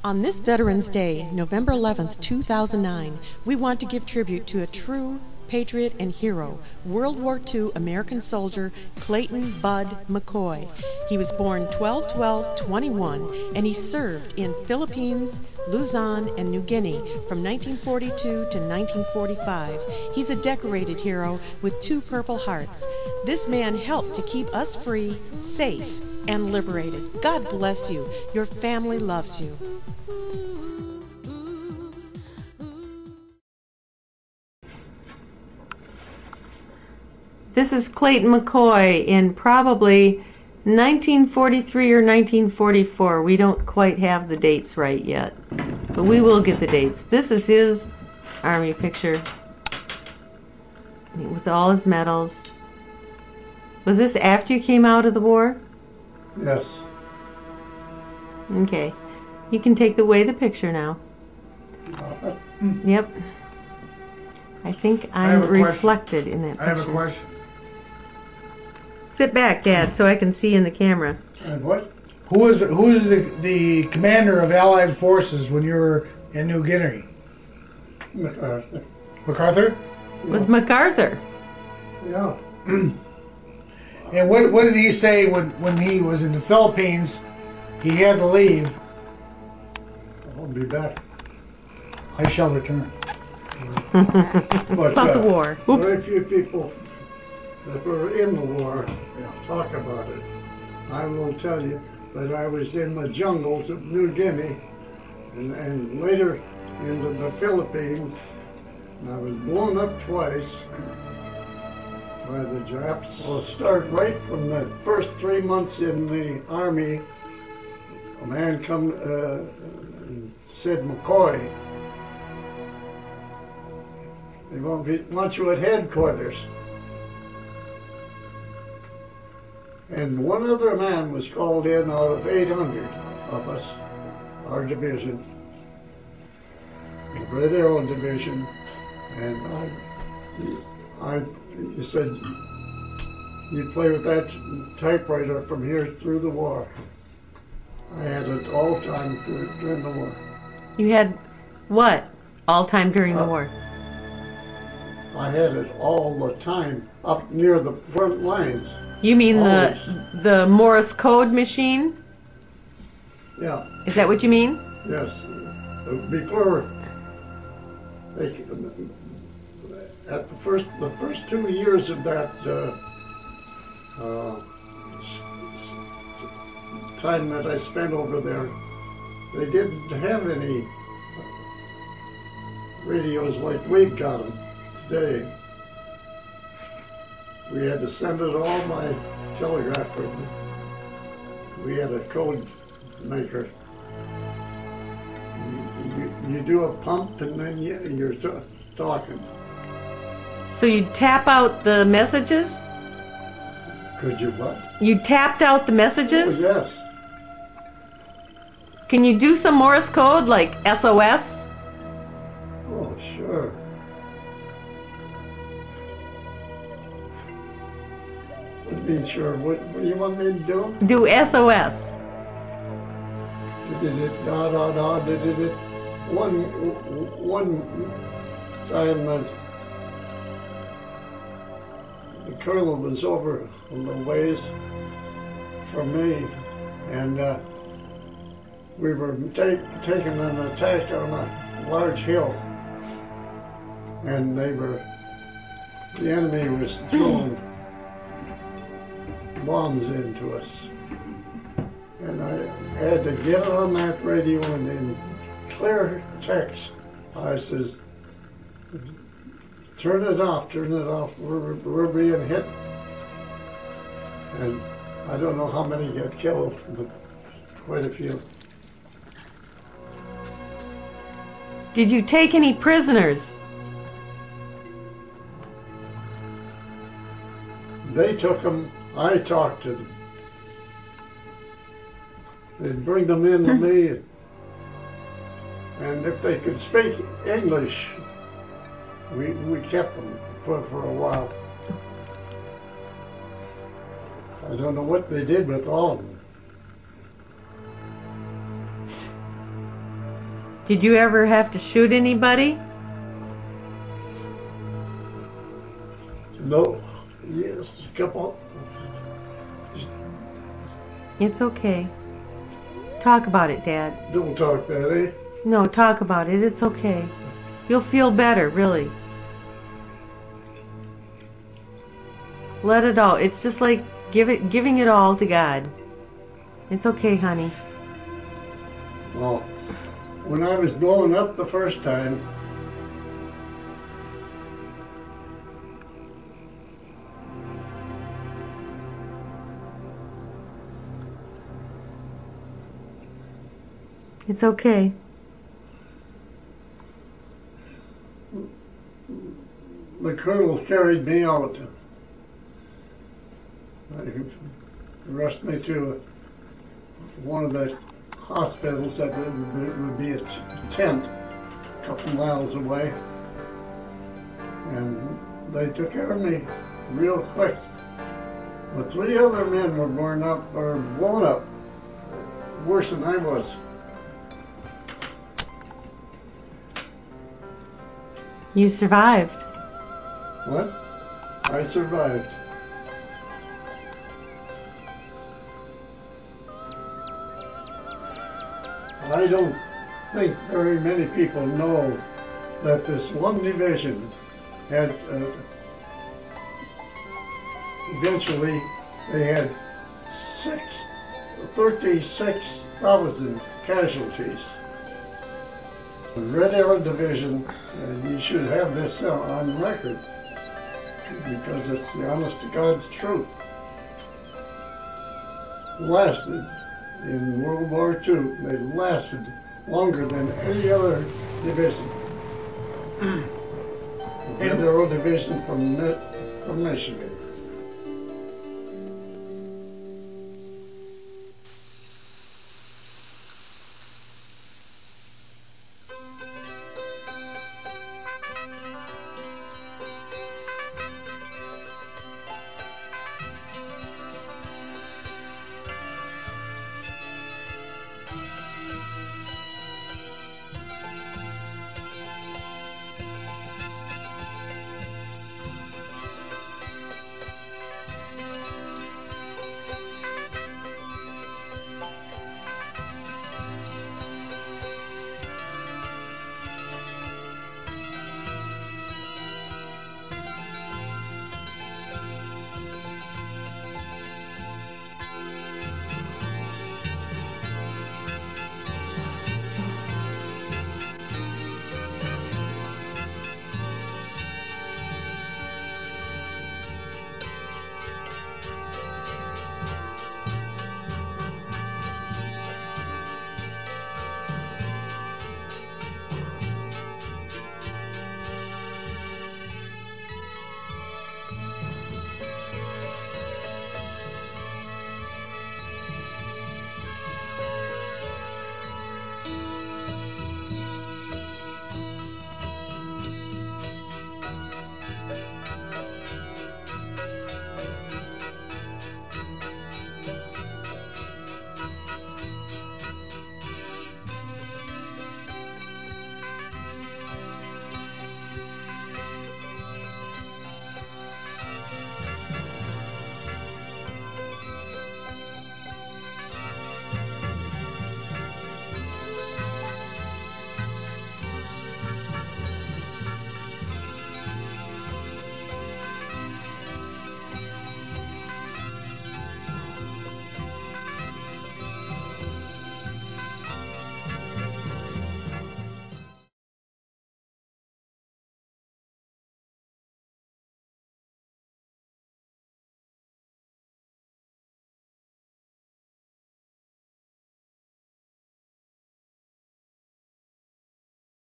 On this Veterans Day, November 11th, 2009, we want to give tribute to a true patriot and hero, World War II American soldier Clayton Bud McCoy. He was born 12/12/21 and he served in Philippines, Luzon, and New Guinea from 1942 to 1945. He's a decorated hero with 2 Purple Hearts. This man helped to keep us free, safe, and liberated. God bless you. Your family loves you. This is Clayton McCoy in probably 1943 or 1944. We don't quite have the dates right yet, but we will get the dates. This is his Army picture with all his medals. Was this after you came out of the war? Yes. Okay. You can take away the picture now. Yep. I think I'm reflected in that picture. I have a question. Sit back, Dad, so I can see in the camera. And what? Who is the commander of Allied forces when you were in New Guinea? MacArthur. MacArthur? It was MacArthur. Yeah. And what did he say when he was in the Philippines? He had to leave. I'll be back. I shall return. But, About the war. Oops. Very few people that were in the war talk about it. I will tell you that I was in the jungles of New Guinea and later into the Philippines. And I was blown up twice by the Japs. Well, start right from the first 3 months in the Army. A man come and said, McCoy, they want you at headquarters. And one other man was called in out of 800 of us, our division, for their own division, and he said, you play with that typewriter from here through the war. I had it all time during the war. You had what? All time during the war? I had it all the time up near the front lines. You mean Always. the Morse code machine? Yeah. Is that what you mean? Yes. Before they, at the first 2 years of that time that I spent over there, they didn't have any radios like we've got them today. We had to send it all by telegraph. We had a code maker. You do a pump and then you're talking. So you tap out the messages? Could you what? You tapped out the messages? Oh, yes. Can you do some Morse code like SOS? Oh, sure. What do you mean, sure? What do you want me to do? Do SOS. Did it, da da da, did it. One time that the colonel was over a little ways from me, and we were taking an attack on a large hill, and the enemy was throwing bombs into us. And I had to get on that radio and in clear text, I says, turn it off, we're being hit. And I don't know how many got killed, but quite a few. Did you take any prisoners? They took them, I talked to them. They'd bring them in to me, and if they could speak English, we kept them for a while. I don't know what they did with all of them. Did you ever have to shoot anybody? No. Yes, a couple. It's okay. Talk about it, Dad. Don't talk that, eh? No, talk about it. It's okay. You'll feel better, really. Let it all. It's just like giving it all to God. It's okay, honey. Well, when I was blowing up the first time, It's okay. the colonel carried me out. He rushed me to one of the hospitals that would be a tent a couple miles away. And they took care of me real quick. But 3 other men were blown up worse than I was. You survived. What? I survived. I don't think very many people know that this one division had, eventually they had 36,000 casualties. The Red Arrow Division, you should have this on record because it's the honest to God's truth, lasted in World War II. They lasted longer than any other division. The Red Arrow Division from Michigan.